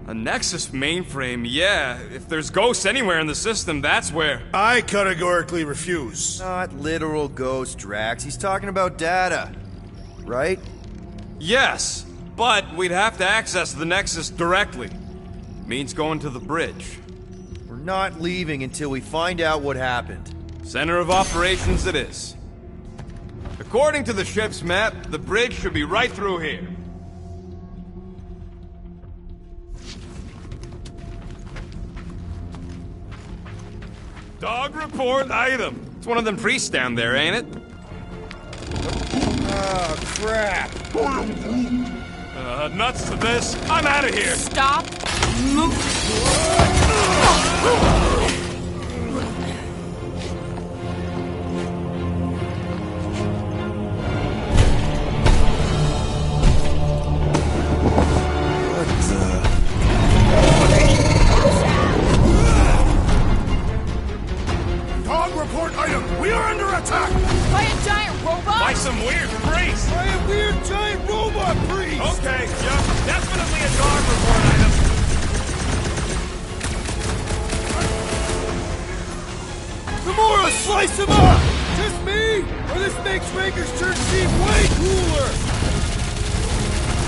A Nexus mainframe, yeah. If there's ghosts anywhere in the system, that's where. I categorically refuse. Not literal ghost, Drax. He's talking about data. Right? Yes, but we'd have to access the Nexus directly. Means going to the bridge. We're not leaving until we find out what happened. Center of operations it is. According to the ship's map, the bridge should be right through here. Dog report item. It's one of them priests down there, ain't it? Oh, crap. Nuts to this. I'm out of here. Stop. Move. Dog report item! We are under attack! By a giant robot? By some weird priest. By a weird giant robot priest! Okay, yep. Definitely a dog report item. Gamora, slice him up! Just me? Or this makes Raker's Church seem way cooler?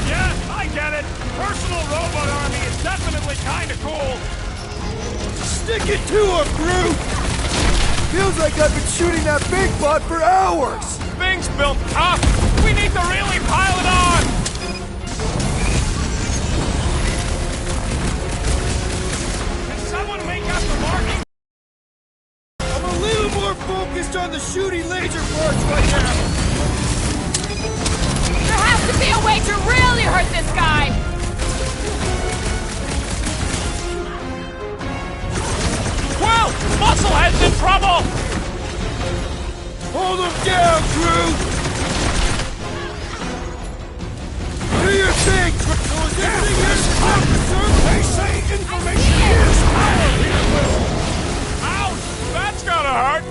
Yeah, I get it. Personal robot army is definitely kinda cool. Stick it to him, Groot! Feels like I've been shooting that big bot for hours! Things built tough. We need to really pile it on. Can someone make up the marking? I'm a little more focused on the shooty laser parts right now! There has to be a way to really hurt this guy! Quill! Musclehead's in trouble! Hold him down, Groot! Do your thing, Groot! So is everything here officer? They say information is power here, Will! Ouch! That's gotta hurt!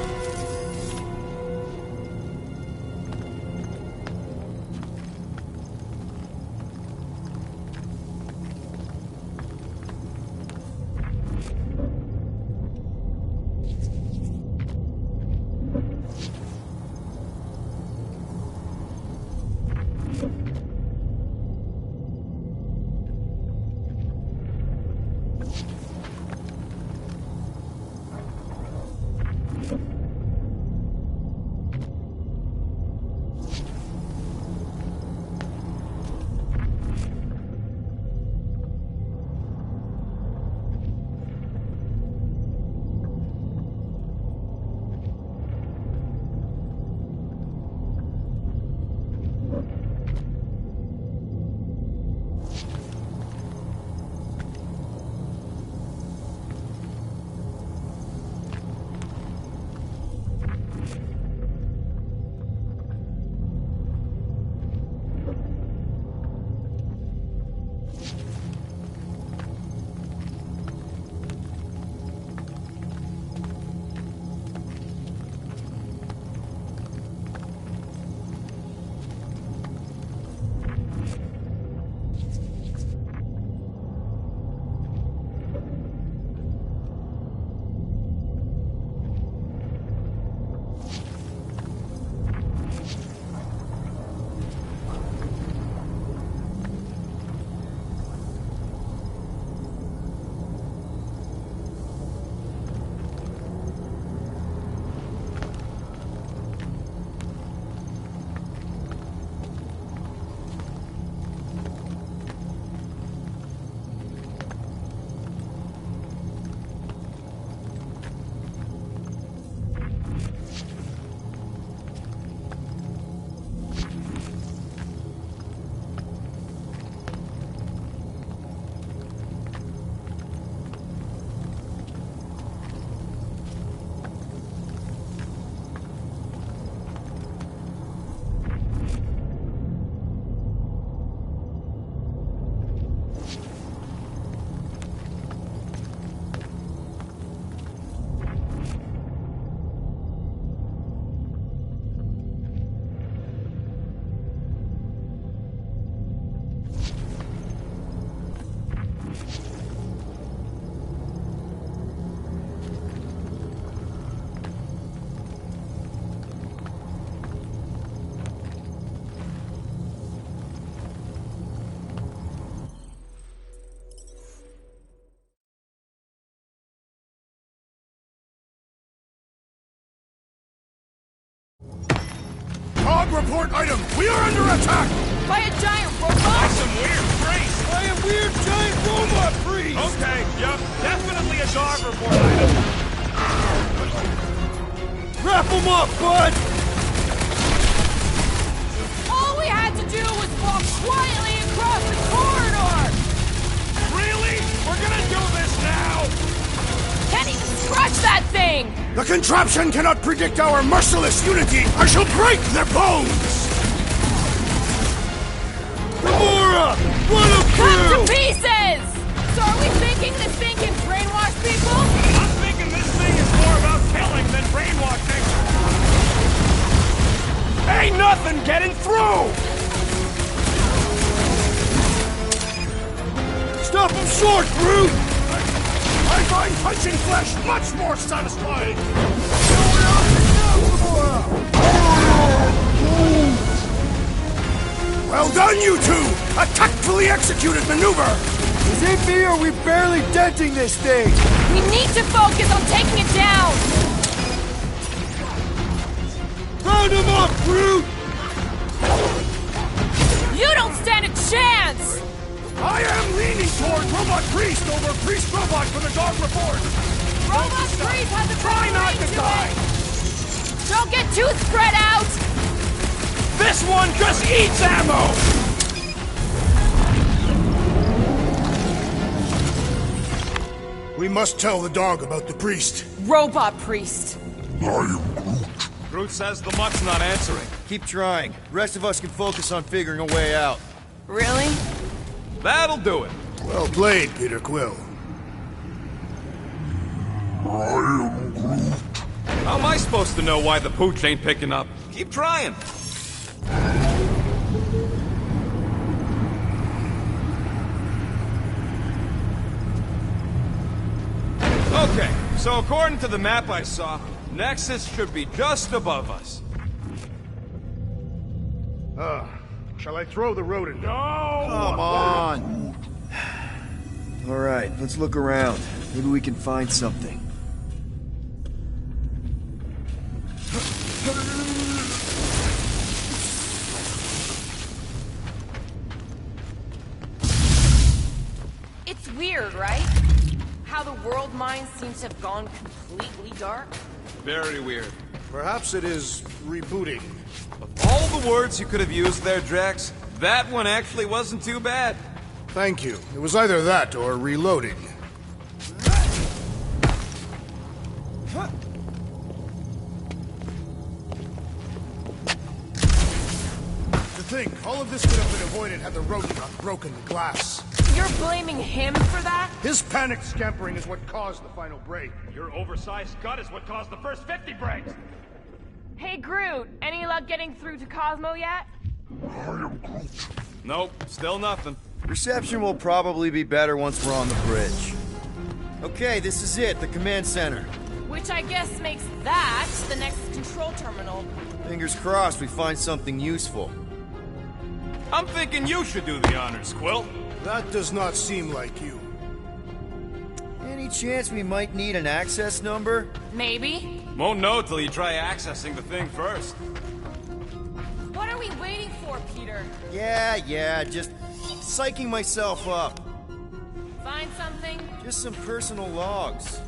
Cog report item! We are under attack! By a giant robot? By some weird priest! By a weird giant robot priest! Okay, yep, definitely a dog report item. Wrap him up, bud! All we had to do was walk quietly across the corridor! Really? We're gonna do this now? Can't even scratch that thing! The contraption cannot predict our merciless unity! I shall break their bones! Gamora! Run him Cut through! to pieces! So are we thinking this thing can brainwash people? I'm thinking this thing is more about killing than brainwashing. Ain't nothing getting through! Stop him short, Groot! I find punching flesh much more satisfying! Gamora! on, you two! A tactfully executed maneuver! Is it me or are we barely denting this thing? We need to focus on taking it down! Round him up, brute! You don't stand a chance! I am leaning toward Robot Priest over Priest Robot for the dog report! Robot Priest has a Try not to die! Don't get too spread out! This one just eats ammo! We must tell the dog about the priest. Robot Priest. Groot says the mutt's not answering. Keep trying. The rest of us can focus on figuring a way out. Really? That'll do it. Well played, Peter Quill. How am I supposed to know why the pooch ain't picking up? Keep trying. Okay, so according to the map I saw, Nexus should be just above us. Shall I throw the rodent? No! Come on! Alright, let's look around. Maybe we can find something. It's weird, right? How the world mind seems to have gone completely dark. Very weird. Perhaps it is rebooting. Of all the words you could have used there, Drax, that one actually wasn't too bad. Thank you. It was either that or reloading. To think, all of this could have been avoided had the rodent not broken the glass. You're blaming him for that? His panicked scampering is what caused the final break. Your oversized gut is what caused the first 50 breaks. Hey, Groot, any luck getting through to Cosmo yet? Nope, still nothing. Reception will probably be better once we're on the bridge. Okay, this is it, the command center. Which I guess makes that the next control terminal. Fingers crossed we find something useful. I'm thinking you should do the honors, Quill. That does not seem like you. Any chance we might need an access number? Maybe. Won't know till you try accessing the thing first. What are we waiting for, Peter? Yeah, just psyching myself up. Find something? Just some personal logs.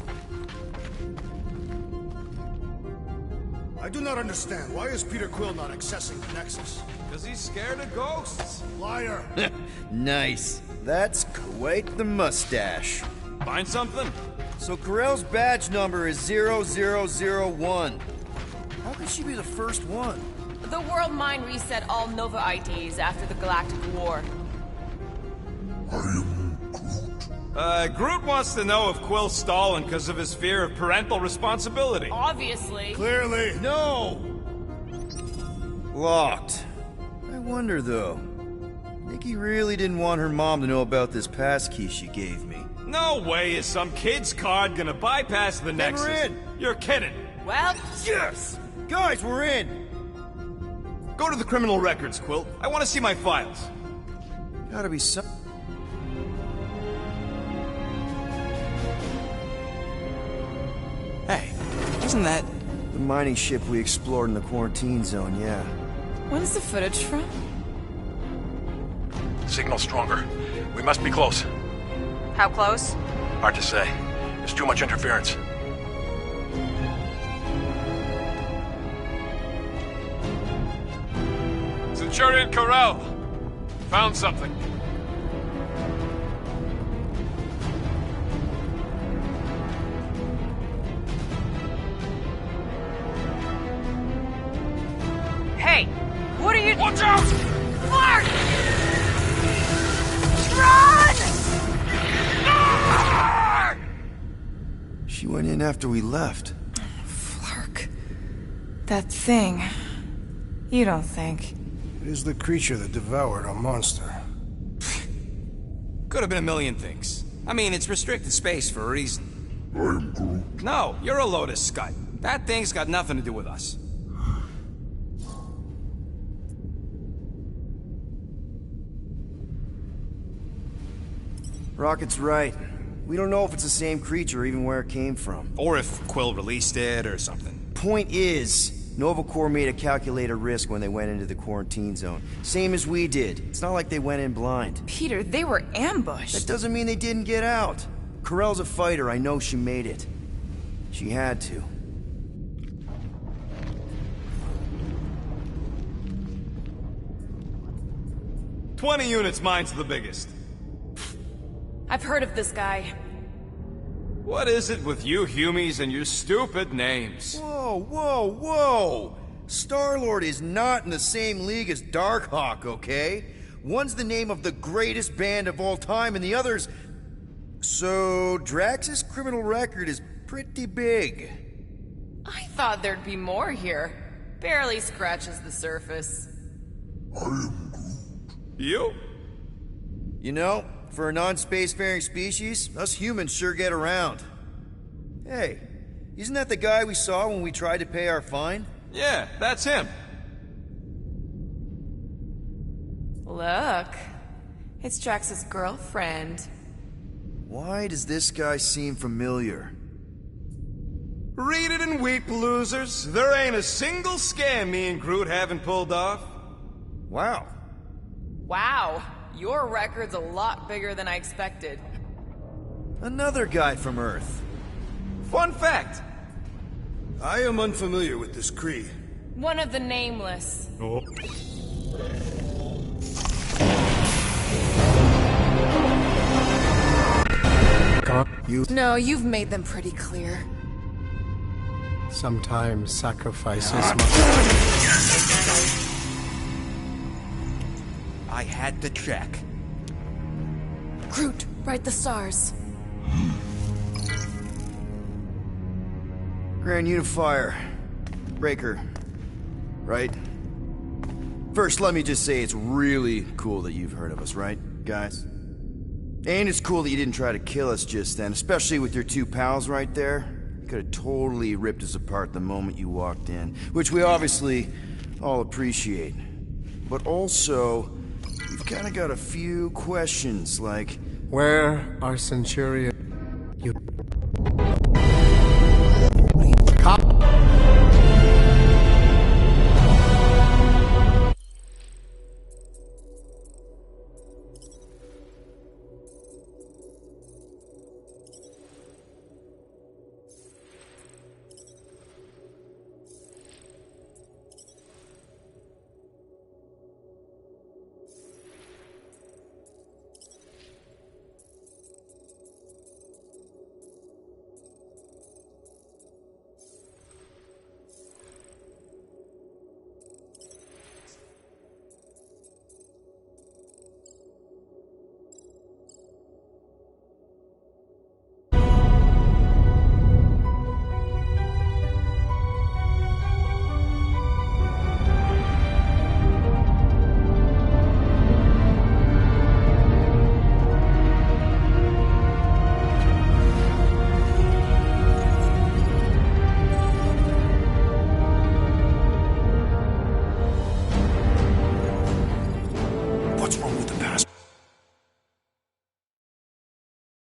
I do not understand. Why is Peter Quill not accessing the Nexus? Because he's scared of ghosts. Liar! Nice. That's quite the mustache. Find something? So Corell's badge number is 0001. How could she be the first one? The world mind reset all Nova IDs after the Galactic War. Groot wants to know if Quill's stalling because of his fear of parental responsibility. Obviously. Clearly. No! Locked. I wonder, though. Nikki really didn't want her mom to know about this passkey she gave me. No way is some kid's card gonna bypass the Nexus. We're in. You're kidding. Well, Yes! Guys, we're in! Go to the criminal records, Quill. I want to see my files. Gotta be some... Hey, isn't that... The mining ship we explored in the quarantine zone, yeah. What is the footage from? Signal stronger. We must be close. How close? Hard to say. There's too much interference. Centurion Corell. Found something. hey, what are you... Watch out! Clark! Run! She went in after we left. Flark. That thing. You don't think. It is the creature that devoured our monster. Could have been a million things. I mean, it's restricted space for a reason. No, you're a Lotus, Scott. That thing's got nothing to do with us. Rocket's right. We don't know if it's the same creature or even where it came from. Or if Quill released it or something. Point is, Nova Corps made a calculated risk when they went into the quarantine zone. Same as we did. It's not like they went in blind. Peter, they were ambushed. That doesn't mean they didn't get out. Corell's a fighter. I know she made it. She had to. "20 units, mine's the biggest." I've heard of this guy. What is it with you Humies and your stupid names? Whoa, whoa, whoa! Star-Lord is not in the same league as Darkhawk, okay? One's the name of the greatest band of all time, and the other's... So, Drax's criminal record is pretty big. I thought there'd be more here. Barely scratches the surface. You? You know, for a non-spacefaring species, us humans sure get around. Hey, isn't that the guy we saw when we tried to pay our fine? Yeah, that's him. Look. It's Drax's girlfriend. Why does this guy seem familiar? Read it and weep, losers. There ain't a single scam me and Groot haven't pulled off. Wow. Wow. Your record's a lot bigger than I expected. Another guy from Earth. Fun fact. I am unfamiliar with this Kree. One of the Nameless. Oh. No, you've made them pretty clear. Sometimes sacrifices I had to check. Groot, write the stars. Grand Unifier. Breaker. Right? First, let me just say it's really cool that you've heard of us, right, guys? And it's cool that you didn't try to kill us just then, especially with your two pals right there. You could have totally ripped us apart the moment you walked in, which we obviously all appreciate. But also, we've kind of got a few questions, like... Where are Centurion?